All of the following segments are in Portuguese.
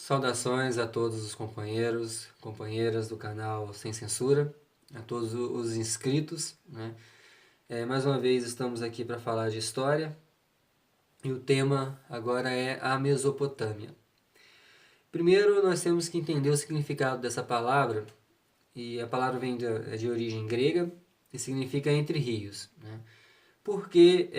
Saudações a todos os companheiros, companheiras do canal Sem Censura, a todos os inscritos, né? Mais uma vez estamos aqui para falar de história e o tema agora é a Mesopotâmia. Primeiro nós temos que entender o significado dessa palavra, e a palavra vem de origem grega e significa entre rios, né? Por que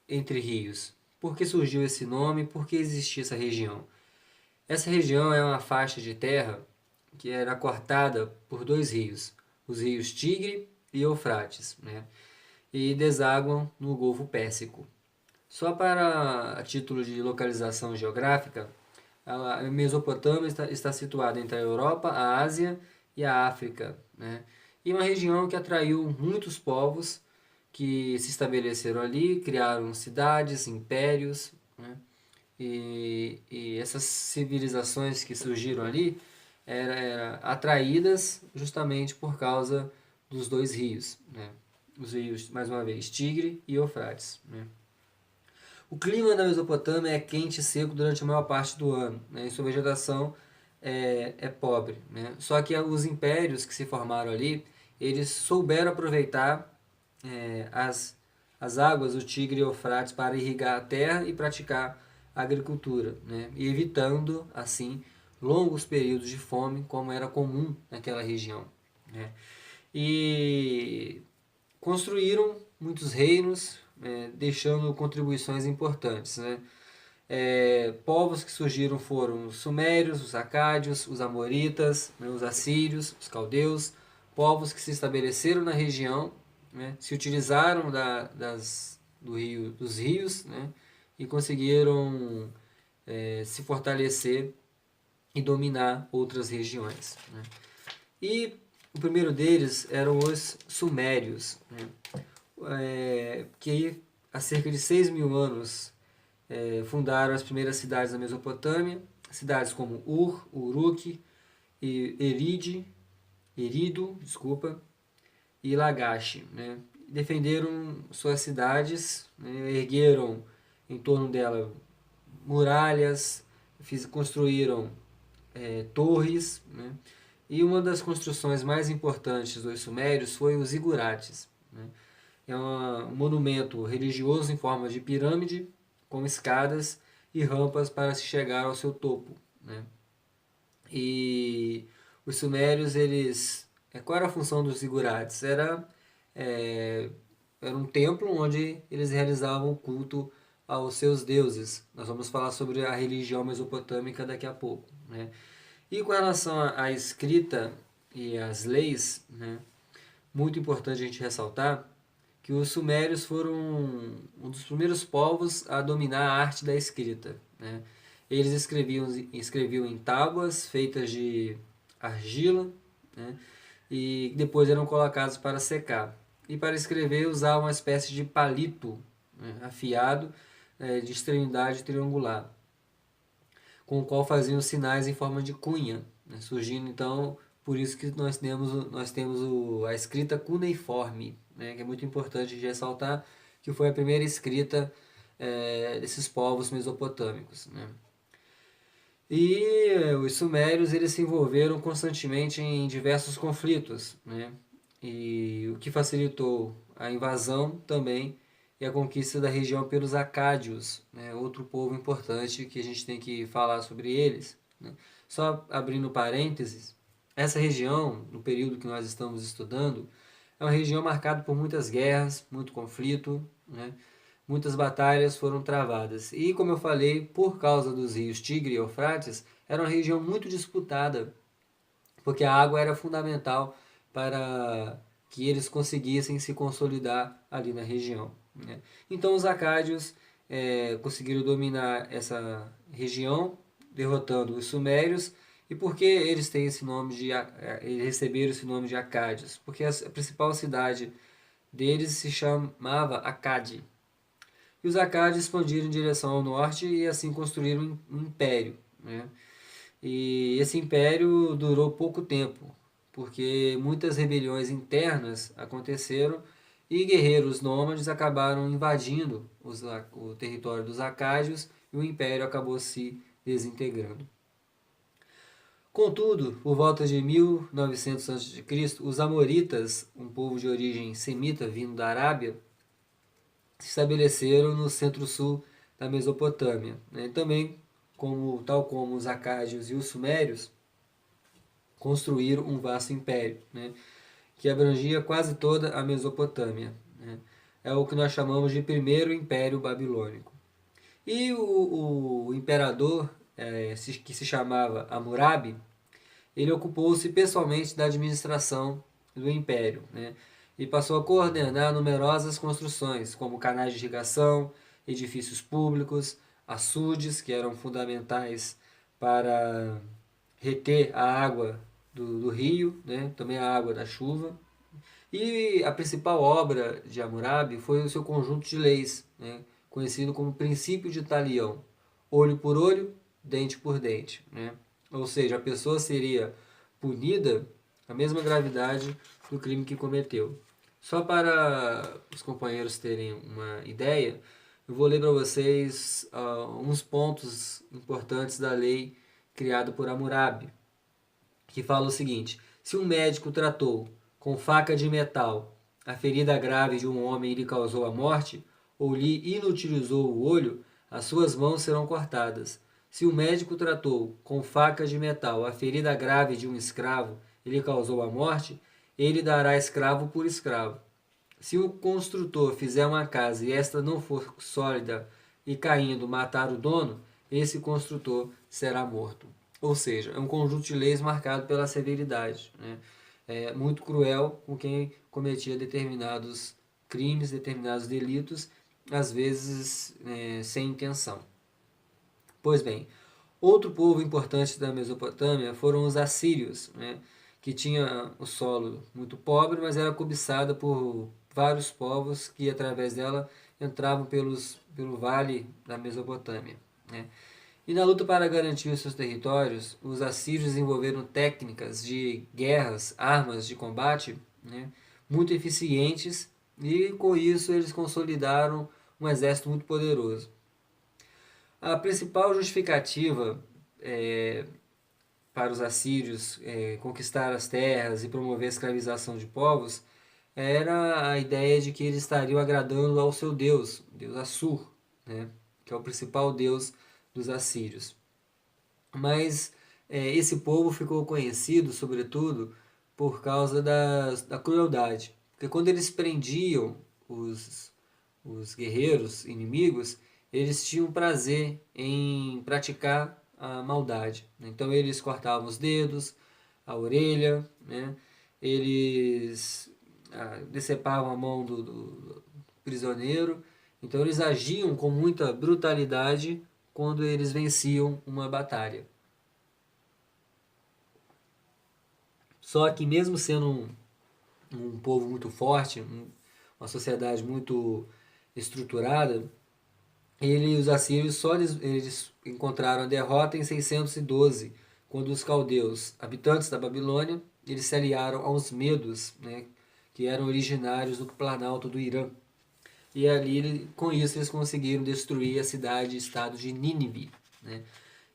entre rios? Por que surgiu esse nome? Por que existia essa região? Essa região é uma faixa de terra que era cortada por dois rios, os rios Tigre e Eufrates, né? E desaguam no Golfo Pérsico. Só para a título de localização geográfica, a Mesopotâmia está situada entre a Europa, a Ásia e a África, né? E uma região que atraiu muitos povos que se estabeleceram ali, criaram cidades, impérios, né? E essas civilizações que surgiram ali eram atraídas justamente por causa dos dois rios, né? Os rios, mais uma vez, Tigre e Eufrates, né? O clima da Mesopotâmia é quente e seco durante a maior parte do ano, né? E sua vegetação é pobre, né? Só que os impérios que se formaram ali, eles souberam aproveitar as águas do Tigre e Eufrates para irrigar a terra e praticar a agricultura, né? E evitando, assim, longos períodos de fome, como era comum naquela região, né? E construíram muitos reinos, deixando contribuições importantes, né? Povos que surgiram foram os sumérios, os acádios, os amoritas, né, os assírios, os caldeus, povos que se estabeleceram na região, né, se utilizaram dos rios, né, e conseguiram se fortalecer e dominar outras regiões, né. E o primeiro deles eram os sumérios, né, que há cerca de 6.000 anos fundaram as primeiras cidades da Mesopotâmia, cidades como Ur, Uruk, e Erido, e Lagash, né? Defenderam suas cidades, né? Ergueram em torno dela muralhas, construíram torres, né? E uma das construções mais importantes dos sumérios foi os zigurates, né? É um monumento religioso em forma de pirâmide, com escadas e rampas para se chegar ao seu topo, né? E os sumérios, qual era a função dos zigurates? Era um templo onde eles realizavam o culto aos seus deuses. Nós vamos falar sobre a religião mesopotâmica daqui a pouco, né? E com relação à escrita e às leis, né, muito importante a gente ressaltar que os sumérios foram um dos primeiros povos a dominar a arte da escrita, né? Eles escreviam em tábuas feitas de argila, né? E depois eram colocados para secar. E para escrever usavam uma espécie de palito, né, afiado, de extremidade triangular, com o qual faziam sinais em forma de cunha, né? Surgindo então, por isso que nós temos a escrita cuneiforme, né? Que é muito importante de ressaltar que foi a primeira escrita desses povos mesopotâmicos, né? E os sumérios eles se envolveram constantemente em diversos conflitos, né? E o que facilitou a invasão também e a conquista da região pelos acádios, né? Outro povo importante que a gente tem que falar sobre eles, né? Só abrindo parênteses, essa região, no período que nós estamos estudando, é uma região marcada por muitas guerras, muito conflito, né? Muitas batalhas foram travadas. E, como eu falei, por causa dos rios Tigre e Eufrates, era uma região muito disputada, porque a água era fundamental para que eles conseguissem se consolidar ali na região, né? Então, os acádios conseguiram dominar essa região, derrotando os sumérios. E por que eles têm esse nome eles receberam esse nome de acádios? Porque a principal cidade deles se chamava Acade. E os acádios expandiram em direção ao norte e assim construíram um império, né? E esse império durou pouco tempo, porque muitas rebeliões internas aconteceram e guerreiros nômades acabaram invadindo o território dos acádios e o império acabou se desintegrando. Contudo, por volta de 1900 a.C., os amoritas, um povo de origem semita vindo da Arábia, se estabeleceram no centro-sul da Mesopotâmia. Também, tal como os acádios e os sumérios, construíram um vasto império, que abrangia quase toda a Mesopotâmia. É o que nós chamamos de primeiro Império Babilônico. E o imperador, que se chamava Hammurabi, ele ocupou-se pessoalmente da administração do império, e passou a coordenar numerosas construções, como canais de irrigação, edifícios públicos, açudes, que eram fundamentais para reter a água do rio, também a água da chuva. E a principal obra de Hammurabi foi o seu conjunto de leis, conhecido como princípio de talião, olho por olho, dente por dente. Ou seja, a pessoa seria punida a mesma gravidade do crime que cometeu. Só para os companheiros terem uma ideia, eu vou ler para vocês uns pontos importantes da lei criada por Hammurabi, que fala o seguinte: se um médico tratou com faca de metal a ferida grave de um homem e lhe causou a morte, ou lhe inutilizou o olho, as suas mãos serão cortadas. Se o médico tratou com faca de metal a ferida grave de um escravo e lhe causou a morte, ele dará escravo por escravo. Se o construtor fizer uma casa e esta não for sólida e caindo matar o dono, esse construtor será morto. Ou seja, é um conjunto de leis marcado pela severidade. É muito cruel com quem cometia determinados crimes, determinados delitos, às vezes sem intenção. Pois bem, outro povo importante da Mesopotâmia foram os assírios, que tinha o solo muito pobre, mas era cobiçada por vários povos que através dela entravam pelo vale da Mesopotâmia. E na luta para garantir os seus territórios, os assírios desenvolveram técnicas de guerras, armas de combate, muito eficientes, e com isso eles consolidaram um exército muito poderoso. A principal justificativa para os assírios conquistar as terras e promover a escravização de povos era a ideia de que eles estariam agradando ao seu deus, o deus Assur, que é o principal deus dos assírios. Mas esse povo ficou conhecido, sobretudo, por causa da crueldade. Porque quando eles prendiam os guerreiros inimigos, eles tinham prazer em praticar a maldade. Então eles cortavam os dedos, a orelha, eles decepavam a mão do prisioneiro. Então eles agiam com muita brutalidade quando eles venciam uma batalha. Só que mesmo sendo um povo muito forte, uma sociedade muito estruturada, os assírios eles encontraram a derrota em 612, quando os caldeus, habitantes da Babilônia, eles se aliaram aos medos, que eram originários do Planalto do Irã. E ali, com isso, eles conseguiram destruir a cidade-estado de Nínive,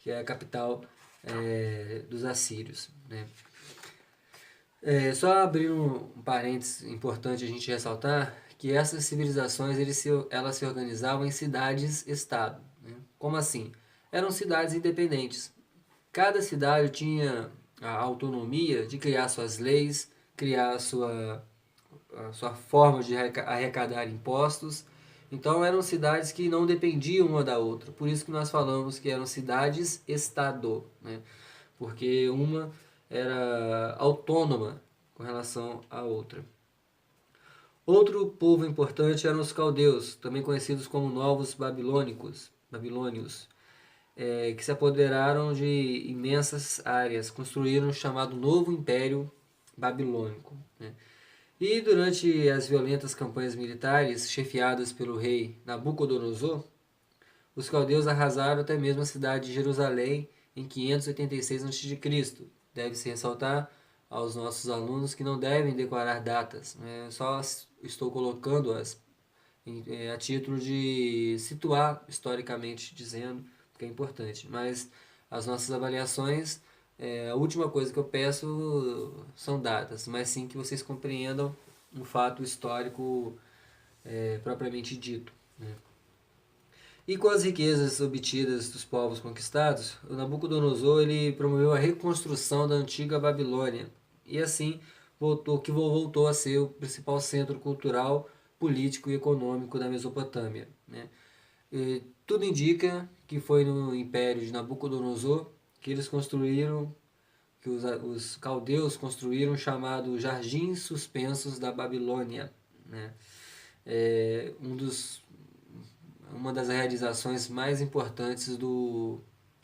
que é a capital dos assírios. Só abrir um parênteses importante a gente ressaltar, que essas civilizações elas se organizavam em cidades-estado. Como assim? Eram cidades independentes. Cada cidade tinha a autonomia de criar suas leis, criar a sua forma de arrecadar impostos. Então eram cidades que não dependiam uma da outra. Por isso que nós falamos que eram cidades-estado, porque uma era autônoma com relação à outra. Outro povo importante eram os caldeus, também conhecidos como novos babilônios, que se apoderaram de imensas áreas, construíram o chamado Novo Império Babilônico. E durante as violentas campanhas militares chefiadas pelo rei Nabucodonosor, os caldeus arrasaram até mesmo a cidade de Jerusalém em 586 a.C. Deve-se ressaltar aos nossos alunos que não devem decorar datas, só estou colocando-as a título de situar, historicamente dizendo, que é importante. Mas as nossas avaliações, a última coisa que eu peço são datas, mas sim que vocês compreendam um fato histórico propriamente dito, né? E com as riquezas obtidas dos povos conquistados, o Nabucodonosor ele promoveu a reconstrução da antiga Babilônia e assim voltou a ser o principal centro cultural, político e econômico da Mesopotâmia, né? E tudo indica que foi no Império de Nabucodonosor que eles construíram, que os caldeus construíram o chamado Jardins Suspensos da Babilônia, né? É uma das realizações mais importantes do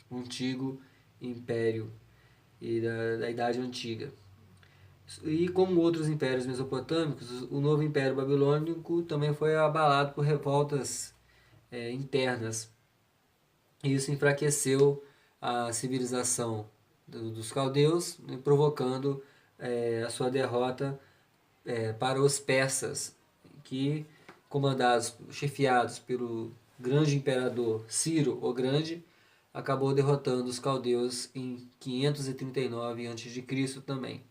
antigo império e da Idade Antiga. E como outros impérios mesopotâmicos, o novo império babilônico também foi abalado por revoltas internas. E isso enfraqueceu a civilização dos caldeus, né, provocando a sua derrota para os persas, que comandados, chefiados pelo grande imperador Ciro o Grande, acabou derrotando os caldeus em 539 a.C. também.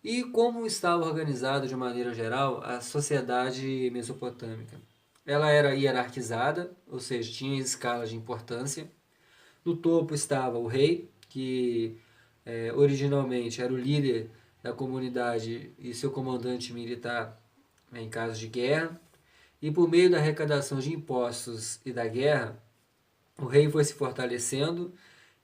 E como estava organizada de maneira geral a sociedade mesopotâmica? Ela era hierarquizada, ou seja, tinha escala de importância. No topo estava o rei, que originalmente era o líder da comunidade e seu comandante militar em caso de guerra. E por meio da arrecadação de impostos e da guerra, o rei foi se fortalecendo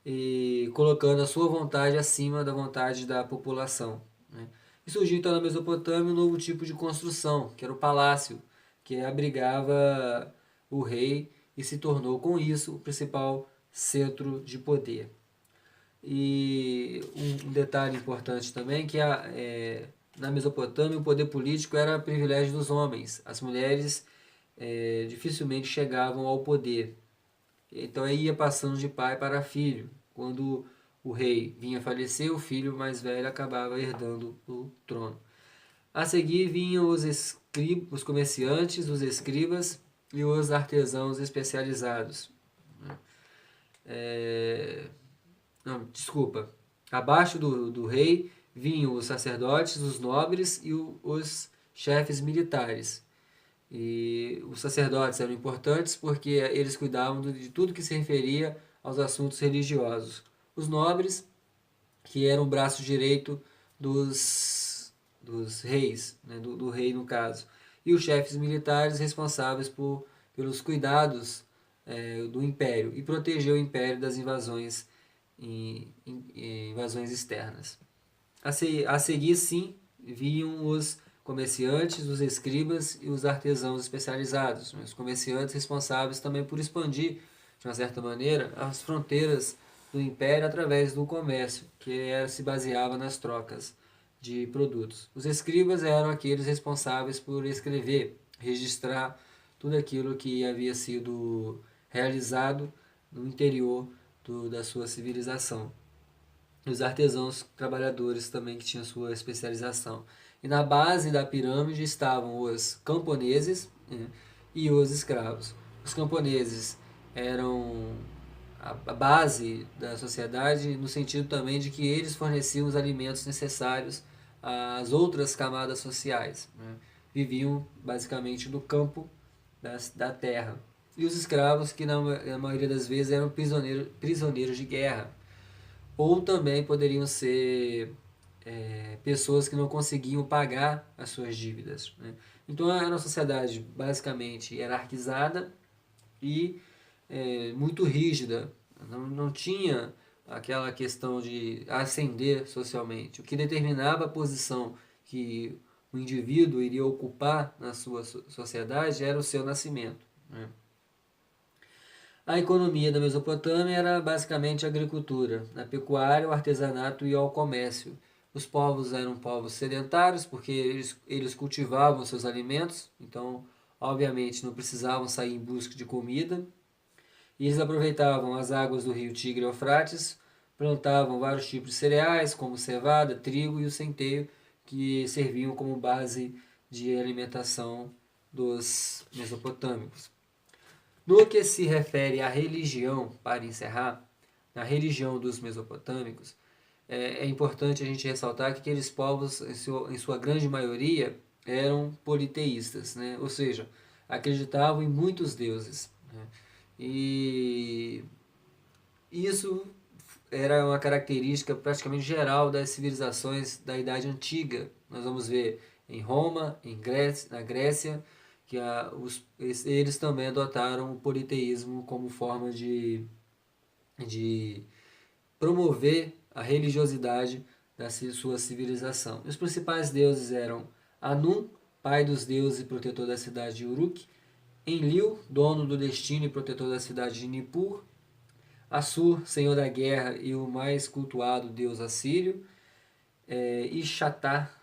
e colocando a sua vontade acima da vontade da população, né? E surgiu então na Mesopotâmia um novo tipo de construção, que era o palácio, que abrigava o rei e se tornou com isso o principal centro de poder. E um detalhe importante também que na Mesopotâmia o poder político era privilégio dos homens. As mulheres dificilmente chegavam ao poder. Então aí ia passando de pai para filho. Quando o rei vinha a falecer, o filho mais velho acabava herdando o trono. A seguir vinham os comerciantes, os escribas e os artesãos especializados. Não, desculpa. Abaixo do rei vinham os sacerdotes, os nobres e os chefes militares. E os sacerdotes eram importantes porque eles cuidavam de tudo que se referia aos assuntos religiosos. Os nobres, que eram o braço direito dos reis, né, do rei no caso. E os chefes militares responsáveis pelos cuidados do império e proteger o império das invasões externas. A seguir, sim, vinham os comerciantes, os escribas e os artesãos especializados. Os comerciantes responsáveis também por expandir, de uma certa maneira, as fronteiras do império através do comércio, que se baseava nas trocas de produtos. Os escribas eram aqueles responsáveis por escrever, registrar tudo aquilo que havia sido realizado no interior da sua civilização. Os artesãos trabalhadores também que tinham sua especialização. E na base da pirâmide estavam os camponeses, né, e os escravos. Os camponeses eram a base da sociedade no sentido também de que eles forneciam os alimentos necessários às outras camadas sociais, né? Viviam basicamente no campo da terra. E os escravos que na maioria das vezes eram prisioneiros de guerra, ou também poderiam ser pessoas que não conseguiam pagar as suas dívidas, né? Então era uma sociedade basicamente hierarquizada e muito rígida. Não tinha aquela questão de ascender socialmente. O que determinava a posição que o indivíduo iria ocupar na sua sociedade era o seu nascimento, né? A economia da Mesopotâmia era basicamente a agricultura, a pecuária, o artesanato e o comércio. Os povos eram povos sedentários porque eles cultivavam seus alimentos, então, obviamente, não precisavam sair em busca de comida. E eles aproveitavam as águas do rio Tigre e Eufrates, plantavam vários tipos de cereais, como cevada, trigo e o centeio, que serviam como base de alimentação dos mesopotâmicos. No que se refere à religião, para encerrar, na religião dos mesopotâmicos, é importante a gente ressaltar que aqueles povos, em sua grande maioria, eram politeístas, né? Ou seja, acreditavam em muitos deuses, né? E isso era uma característica praticamente geral das civilizações da Idade Antiga. Nós vamos ver em Roma, na Grécia, que eles também adotaram o politeísmo como forma de promover a religiosidade da sua civilização. Os principais deuses eram Anum, pai dos deuses e protetor da cidade de Uruk; Enlil, dono do destino e protetor da cidade de Nippur; Assur, senhor da guerra e o mais cultuado deus assírio; Ishtar,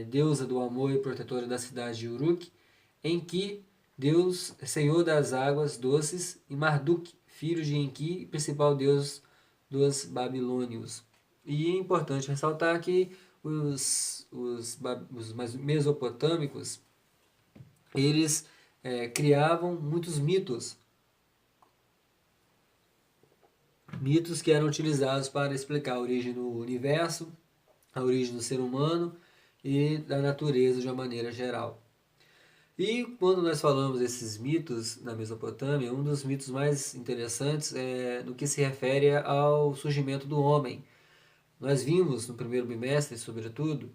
deusa do amor e protetora da cidade de Uruk; Enki, deus, senhor das águas doces; e Marduk, filho de Enki, principal deus dos babilônios. E é importante ressaltar que os mesopotâmicos, eles criavam muitos mitos que eram utilizados para explicar a origem do universo, a origem do ser humano e da natureza de uma maneira geral. E quando nós falamos desses mitos na Mesopotâmia, um dos mitos mais interessantes é no que se refere ao surgimento do homem. Nós vimos no primeiro bimestre, sobretudo,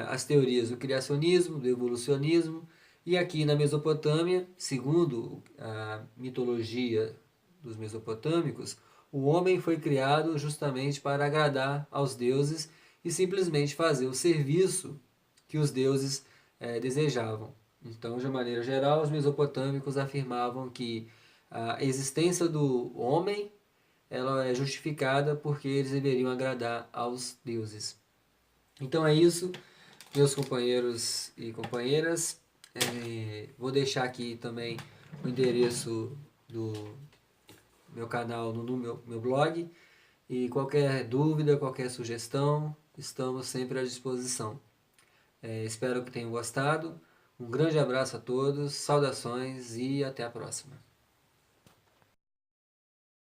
as teorias do criacionismo, do evolucionismo, e aqui na Mesopotâmia, segundo a mitologia dos mesopotâmicos, o homem foi criado justamente para agradar aos deuses e simplesmente fazer o serviço que os deuses desejavam. Então, de maneira geral, os mesopotâmicos afirmavam que a existência do homem ela é justificada porque eles deveriam agradar aos deuses. Então é isso, meus companheiros e companheiras. Vou deixar aqui também o endereço do meu canal no meu blog. E qualquer dúvida, qualquer sugestão, estamos sempre à disposição. Espero que tenham gostado. Um grande abraço a todos, saudações e até a próxima.